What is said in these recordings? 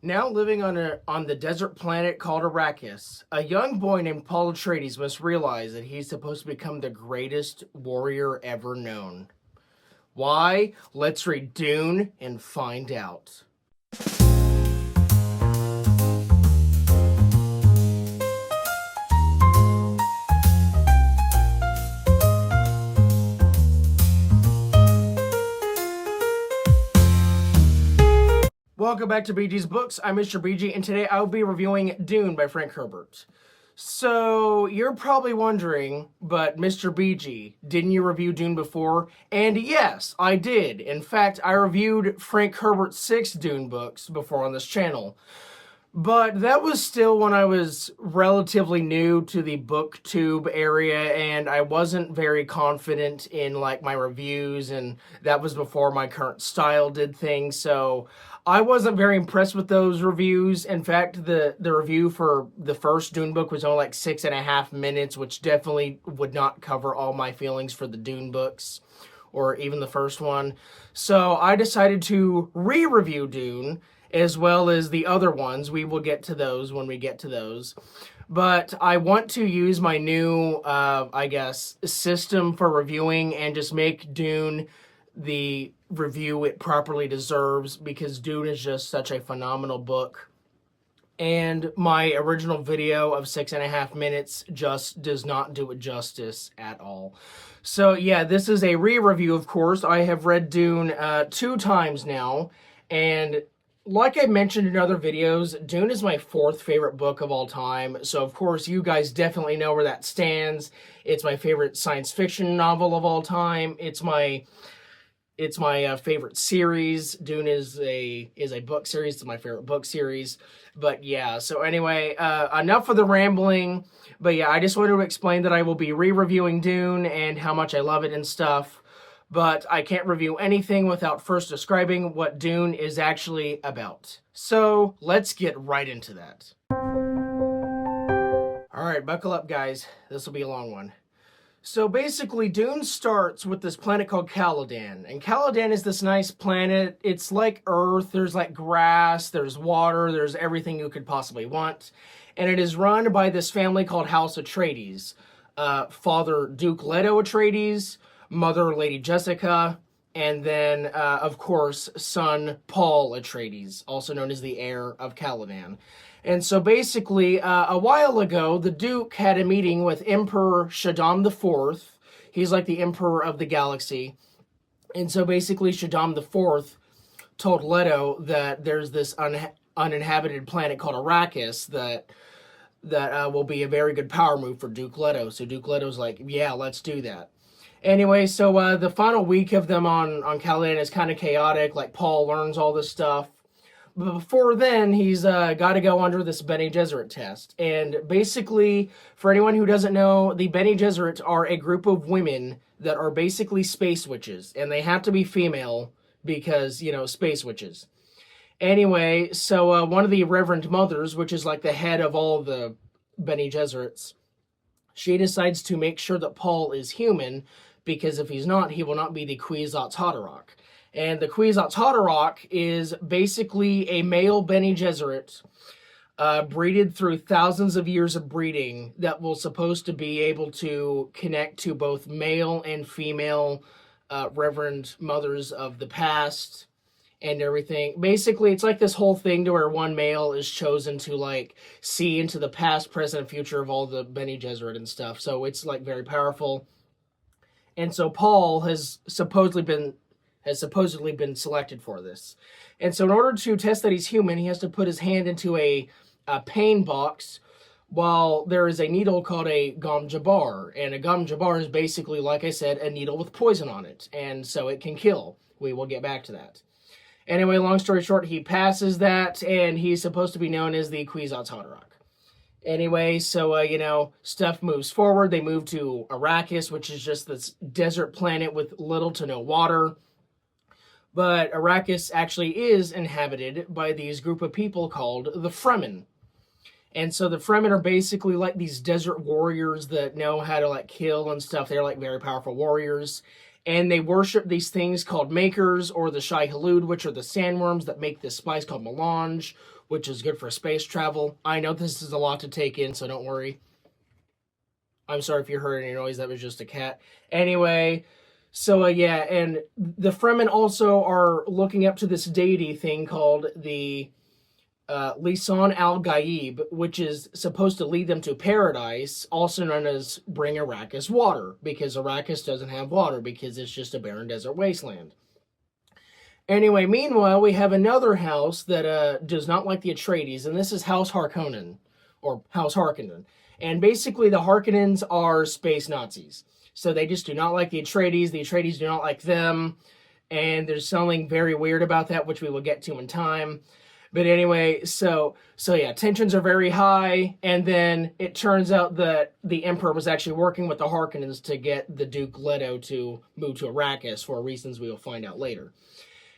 Now living on the desert planet called Arrakis, a young boy named Paul Atreides must realize that he's supposed to become the greatest warrior ever known. Why? Let's read Dune and find out. Welcome back to BG's Books. I'm Mr. BG, and today I'll be reviewing Dune by Frank Herbert. So, you're probably wondering, but Mr. BG, didn't you review Dune before? And yes, I did. In fact, I reviewed Frank Herbert's 6 Dune books before on this channel. But that was still when I was relatively new to the booktube area, and I wasn't very confident in like my reviews, and that was before my current style did things, so I wasn't very impressed with those reviews. In fact, the review for the first Dune book was only like 6.5 minutes, which definitely would not cover all my feelings for the Dune books, or even the first one. So I decided to re-review Dune, as well as the other ones. We will get to those when we get to those. But I want to use my new, I guess, system for reviewing and just make Dune the review it properly deserves, because Dune is just such a phenomenal book. And my original video of 6.5 minutes just does not do it justice at all. So yeah, this is a re-review, of course. I have read Dune 2 times now, and like I mentioned in other videos, Dune is my 4th favorite book of all time, so of course you guys definitely know where that stands. It's my favorite science fiction novel of all time. It's my favorite series. Dune is a book series. It's my favorite book series. But yeah, so anyway, enough of the rambling. But yeah, I just wanted to explain that I will be re-reviewing Dune and how much I love it and stuff. But I can't review anything without first describing what Dune is actually about. So let's get right into that. Alright, buckle up guys. This will be a long one. So basically, Dune starts with this planet called Caladan. And Caladan is this nice planet. It's like Earth. There's like grass, there's water, there's everything you could possibly want. And it is run by this family called House Atreides. Father Duke Leto Atreides, Mother Lady Jessica, and then, of course, son Paul Atreides, also known as the heir of Caladan. And so basically, a while ago, the Duke had a meeting with Emperor Shaddam IV. He's like the Emperor of the galaxy. And so basically, Shaddam IV told Leto that there's this uninhabited planet called Arrakis that will be a very good power move for Duke Leto. So Duke Leto's like, yeah, let's do that. Anyway, so the final week of them on Caladan is kind of chaotic. Like, Paul learns all this stuff. But before then, he's got to go under this Bene Gesserit test. And basically, for anyone who doesn't know, the Bene Gesserit are a group of women that are basically space witches. And they have to be female because, you know, space witches. Anyway, so one of the Reverend Mothers, which is like the head of all the Bene Gesserits, she decides to make sure that Paul is human, because if he's not, he will not be the Kwisatz Haderach. And the Kwisatz Haderach is basically a male Bene Gesserit, breeded through thousands of years of breeding, that will supposed to be able to connect to both male and female Reverend Mothers of the past and everything. Basically, it's like this whole thing to where one male is chosen to like see into the past, present, and future of all the Bene Gesserit and stuff. So it's like very powerful. And so Paul has supposedly been selected for this. And so in order to test that he's human, he has to put his hand into a pain box while there is a needle called a Gom Jabbar. And a Gom Jabbar is basically, like I said, a needle with poison on it. And so it can kill. We will get back to that. Anyway, long story short, he passes that, and he's supposed to be known as the Kwisatz Haderach. Anyway, so, you know, stuff moves forward. They move to Arrakis, which is just this desert planet with little to no water. But Arrakis actually is inhabited by these group of people called the Fremen. And so the Fremen are basically like these desert warriors that know how to like kill and stuff. They're like very powerful warriors. and they worship these things called makers, or the Shai Halud, which are the sandworms that make this spice called melange, which is good for space travel. I know this is a lot to take in, so don't worry. I'm sorry if you heard any noise. That was just a cat. Anyway, so yeah, and the Fremen also are looking up to this deity thing called the Lisan al-Gaib, which is supposed to lead them to paradise, also known as bring Arrakis water, because Arrakis doesn't have water, because it's just a barren desert wasteland. Anyway, meanwhile, we have another house that does not like the Atreides, and this is House Harkonnen, or House Harkonnen. And basically, the Harkonnens are space Nazis. So they just do not like the Atreides do not like them, and there's something very weird about that, which we will get to in time. But anyway, so yeah, tensions are very high, and then it turns out that the Emperor was actually working with the Harkonnens to get the Duke Leto to move to Arrakis for reasons we will find out later.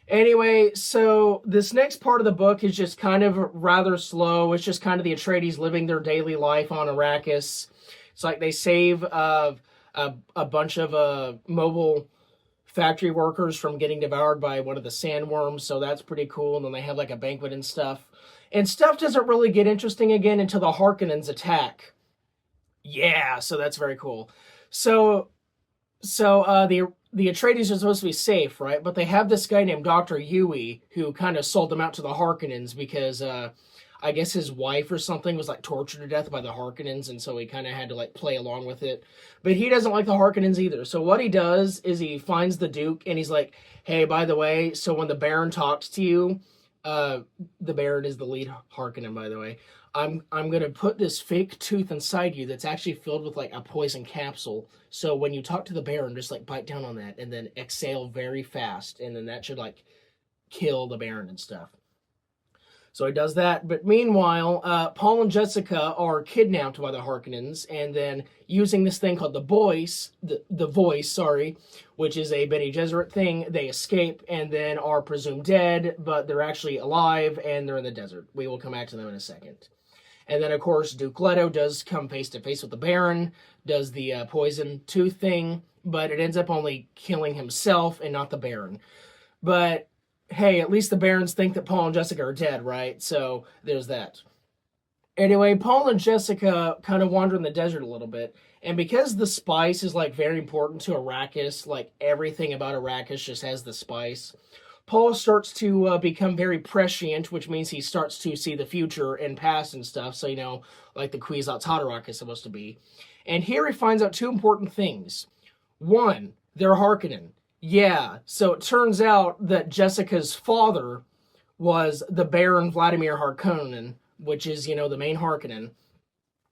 Anyway, so this next part of the book is just kind of rather slow. It's just kind of the Atreides living their daily life on Arrakis. It's like they save a bunch of mobile factory workers from getting devoured by one of the sandworms, so that's pretty cool. And then they have like a banquet and stuff. And stuff doesn't really get interesting again until the Harkonnens attack. Yeah, so that's very cool. So the Atreides are supposed to be safe, right? But they have this guy named Dr. Yui who kind of sold them out to the Harkonnens because I guess his wife or something was like tortured to death by the Harkonnens, and so he kind of had to like play along with it. But he doesn't like the Harkonnens either. So what he does is he finds the Duke and he's like, "Hey, by the way, so when the Baron talks to you, the Baron is the lead Harkonnen, by the way. I'm gonna put this fake tooth inside you that's actually filled with like a poison capsule. So when you talk to the Baron, just like bite down on that and then exhale very fast, and then that should like kill the Baron and stuff." So he does that, but meanwhile, Paul and Jessica are kidnapped by the Harkonnens, and then using this thing called the Voice, which is a Bene Gesserit thing, they escape and then are presumed dead, but they're actually alive and they're in the desert. We will come back to them in a second. And then, of course, Duke Leto does come face to face with the Baron, does the poison tooth thing, but it ends up only killing himself and not the Baron. But hey, at least the Barons think that Paul and Jessica are dead, right? So there's that. Anyway, Paul and Jessica kind of wander in the desert a little bit, and because the spice is like very important to Arrakis, like everything about Arrakis just has the spice, Paul starts to become very prescient, which means he starts to see the future and past and stuff, so, you know, like the Kwisatz Haderach is supposed to be. And here he finds out two important things. One, they're Harkonnen. Yeah, so it turns out that Jessica's father was the Baron Vladimir Harkonnen, which is, you know, the main Harkonnen.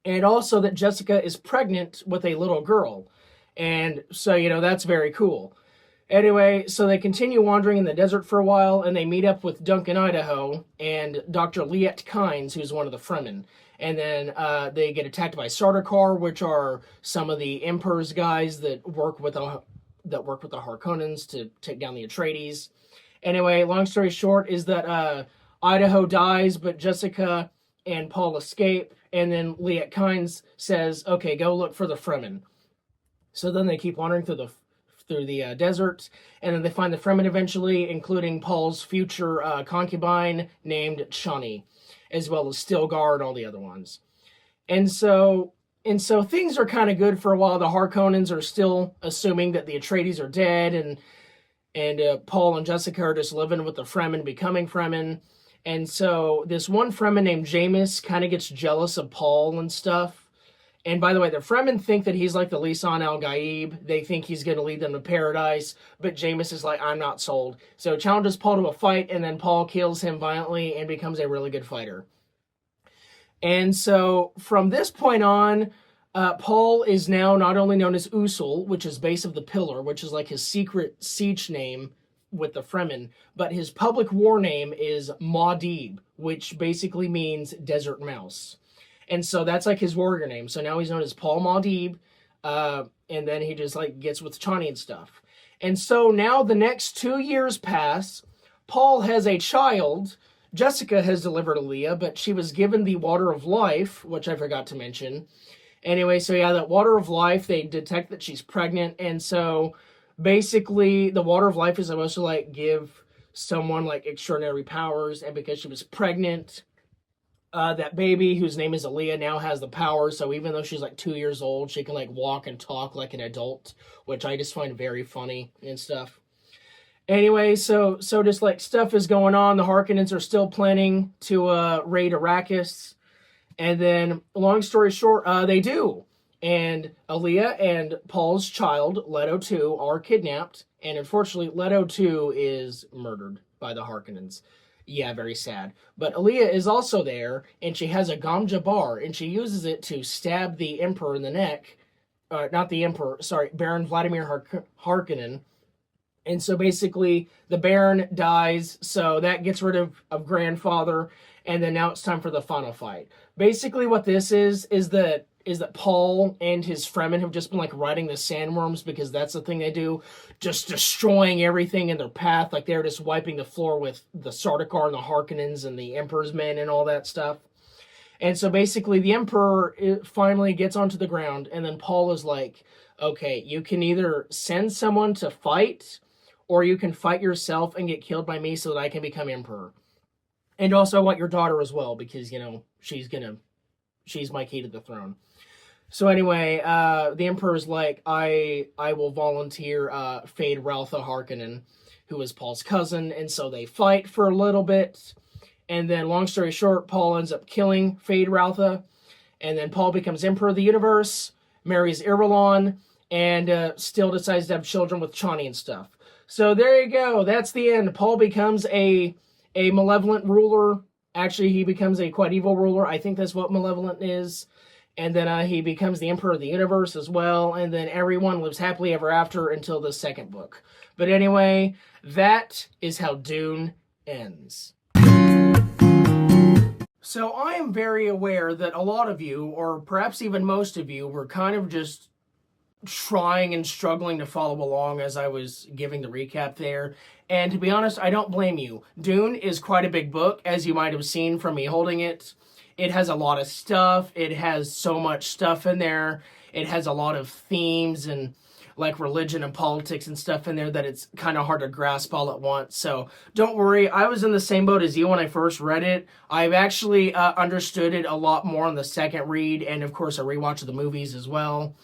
And also that Jessica is pregnant with a little girl. And so, you know, that's very cool. Anyway, so they continue wandering in the desert for a while, and they meet up with Duncan Idaho and Dr. Liet Kynes, who's one of the Fremen. And then they get attacked by Sardaukar, which are some of the Emperor's guys that work with the Harkonnens to take down the Atreides. Anyway, long story short is that Idaho dies, but Jessica and Paul escape, and then Liet Kynes says, "Okay, go look for the Fremen." So then they keep wandering through the desert, and then they find the Fremen eventually, including Paul's future concubine named Chani, as well as Stilgar and all the other ones. And so things are kind of good for a while. The Harkonnens are still assuming that the Atreides are dead, and Paul and Jessica are just living with the Fremen, becoming Fremen. And so this one Fremen named Jameis kind of gets jealous of Paul and stuff. And by the way, the Fremen think that he's like the Lisan al-Gaib. They think he's going to lead them to paradise. But Jameis is like, "I'm not sold." So challenges Paul to a fight, and then Paul kills him violently and becomes a really good fighter. And so from this point on, Paul is now not only known as Usul, which is base of the pillar, which is like his secret siege name with the Fremen, but his public war name is Maudib, which basically means desert mouse. And so that's like his warrior name. So now he's known as Paul Maudib, and then he just like gets with Chani and stuff. And so now the next 2 years pass. Paul has a child. Jessica has delivered Aaliyah, but she was given the water of life, which I forgot to mention. Anyway, so yeah, that water of life, they detect that she's pregnant, and so basically the water of life is supposed to like give someone like extraordinary powers, and because she was pregnant, That baby whose name is Aaliyah now has the power, so even though she's like 2 years old, she can like walk and talk like an adult, which I just find very funny and stuff. Anyway, so just like stuff is going on. The Harkonnens are still planning to raid Arrakis, and then long story short, they do. And Aaliyah and Paul's child, Leto 2, are kidnapped, and unfortunately, Leto 2 is murdered by the Harkonnens. Yeah, very sad. But Aaliyah is also there, and she has a Gom Jabbar, and she uses it to stab the Emperor in the neck. Not the Emperor, sorry, Baron Vladimir Harkonnen. And so basically, the Baron dies, so that gets rid of Grandfather, and then now it's time for the final fight. Basically, what this is that Paul and his Fremen have just been like riding the sandworms, because that's the thing they do, just destroying everything in their path. Like they're just wiping the floor with the Sardaukar and the Harkonnens and the Emperor's men and all that stuff. And so basically the Emperor finally gets onto the ground, and then Paul is like, okay, you can either send someone to fight, or you can fight yourself and get killed by me so that I can become Emperor. And also I want your daughter as well, because, you know, she's my key to the throne. So anyway, the Emperor's like, I will volunteer Fade Raltha Harkonnen, who is Paul's cousin, and so they fight for a little bit, and then long story short, Paul ends up killing Fade Raltha, and then Paul becomes Emperor of the Universe, marries Irulan, and still decides to have children with Chani and stuff. So there you go, that's the end. Paul becomes a malevolent ruler. Actually, he becomes a quite evil ruler. I think that's what malevolent is. And then he becomes the Emperor of the Universe as well. And then everyone lives happily ever after until the second book. But anyway, that is how Dune ends. So I am very aware that a lot of you, or perhaps even most of you, were kind of just trying and struggling to follow along as I was giving the recap there. And to be honest, I don't blame you. Dune is quite a big book, as you might have seen from me holding it. It has a lot of stuff. It has so much stuff in there. It has a lot of themes and like religion and politics and stuff in there that it's kind of hard to grasp all at once. So don't worry, I was in the same boat as you when I first read it. I've actually understood it a lot more on the second read, and of course a rewatch of the movies as well.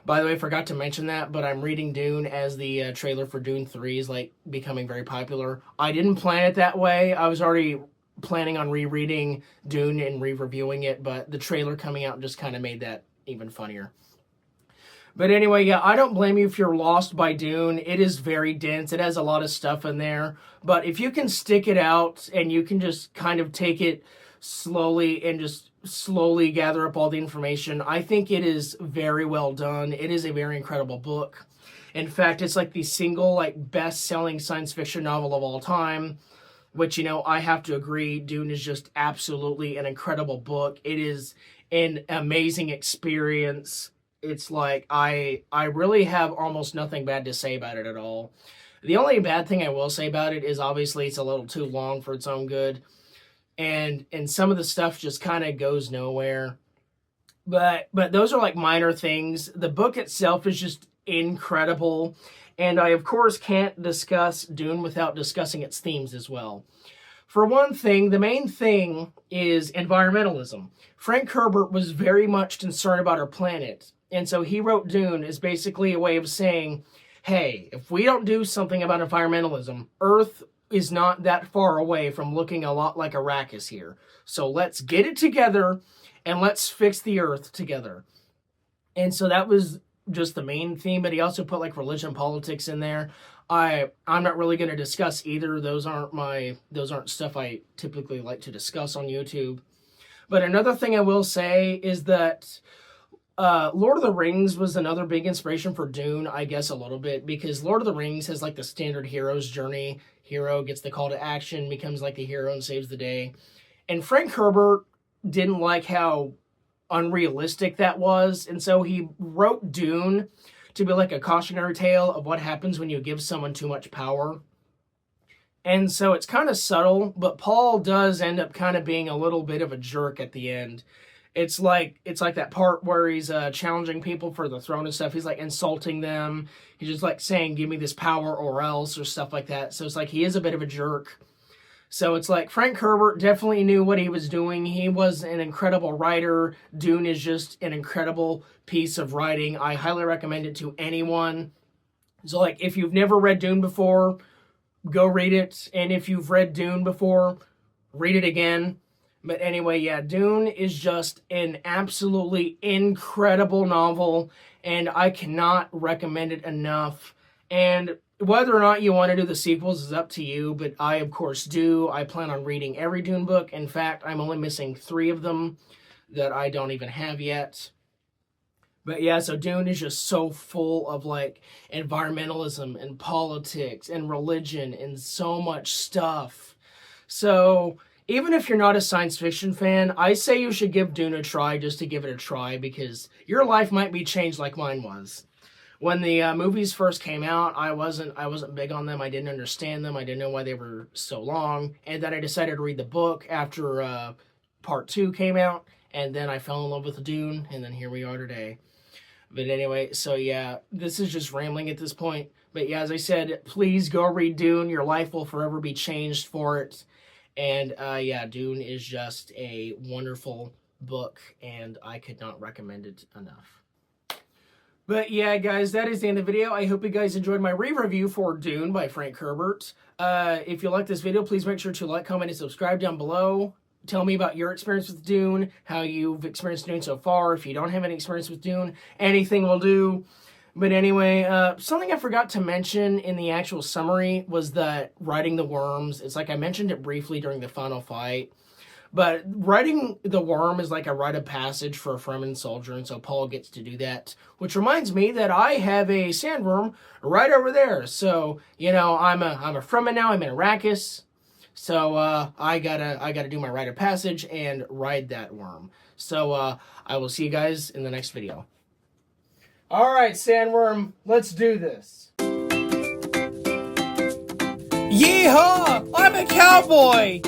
By the way, I forgot to mention that, but I'm reading Dune as the trailer for Dune 3 is like becoming very popular. I didn't plan it that way. I was already planning on rereading Dune and re-reviewing it, but the trailer coming out just kind of made that even funnier. But anyway, yeah, I don't blame you if you're lost by Dune. It is very dense. It has a lot of stuff in there. But if you can stick it out and you can just kind of take it slowly and just slowly gather up all the information, I think it is very well done. It is a very incredible book. In fact, it's like the single like best-selling science fiction novel of all time, which, you know, I have to agree, Dune is just absolutely an incredible book. It is an amazing experience. It's like, I really have almost nothing bad to say about it at all. The only bad thing I will say about it is obviously it's a little too long for its own good. And some of the stuff just kind of goes nowhere. But those are like minor things. The book itself is just incredible. And I, of course, can't discuss Dune without discussing its themes as well. For one thing, the main thing is environmentalism. Frank Herbert was very much concerned about our planet. And so he wrote Dune as basically a way of saying, hey, if we don't do something about environmentalism, Earth is not that far away from looking a lot like Arrakis here. So let's get it together and let's fix the Earth together. And so that was just the main theme, but he also put like religion and politics in there. I'm not really going to discuss either. Those aren't stuff I typically like to discuss on YouTube. But another thing I will say is that Lord of the Rings was another big inspiration for Dune, I guess a little bit, because Lord of the Rings has like the standard hero's journey. Hero gets the call to action, becomes like the hero and saves the day. And Frank Herbert didn't like how unrealistic that was, and so he wrote Dune to be like a cautionary tale of what happens when you give someone too much power. And so it's kind of subtle, but Paul does end up kind of being a little bit of a jerk at the end. It's like that part where he's challenging people for the throne and stuff. He's like insulting them. He's just like saying, give me this power or else, or stuff like that. So it's like he is a bit of a jerk. So it's like Frank Herbert definitely knew what he was doing. He was an incredible writer. Dune is just an incredible piece of writing. I highly recommend it to anyone. So like if you've never read Dune before, go read it. And if you've read Dune before, read it again. But anyway, yeah, Dune is just an absolutely incredible novel, and I cannot recommend it enough. And whether or not you want to do the sequels is up to you, but I, of course, do. I plan on reading every Dune book. In fact, I'm only missing 3 of them that I don't even have yet. But yeah, so Dune is just so full of like environmentalism and politics and religion and so much stuff. So even if you're not a science fiction fan, I say you should give Dune a try just to give it a try, because your life might be changed like mine was. When the movies first came out, I wasn't big on them. I didn't understand them. I didn't know why they were so long. And then I decided to read the book after part 2 came out, and then I fell in love with Dune, and then here we are today. But anyway, so yeah, this is just rambling at this point. But yeah, as I said, please go read Dune. Your life will forever be changed for it. And yeah, Dune is just a wonderful book, and I could not recommend it enough. But yeah, guys, that is the end of the video. I hope you guys enjoyed my re-review for Dune by Frank Herbert. If you like this video, please make sure to like, comment, and subscribe down below. Tell me about your experience with Dune, how you've experienced Dune so far. If you don't have any experience with Dune, anything will do. But anyway, something I forgot to mention in the actual summary was that riding the worms, it's like I mentioned it briefly during the final fight, but riding the worm is like a rite of passage for a Fremen soldier, and so Paul gets to do that, which reminds me that I have a sandworm right over there. So, you know, I'm a Fremen now, I'm in Arrakis. So I gotta do my rite of passage and ride that worm. So I will see you guys in the next video. All right, sandworm, let's do this. Yeehaw! I'm a cowboy!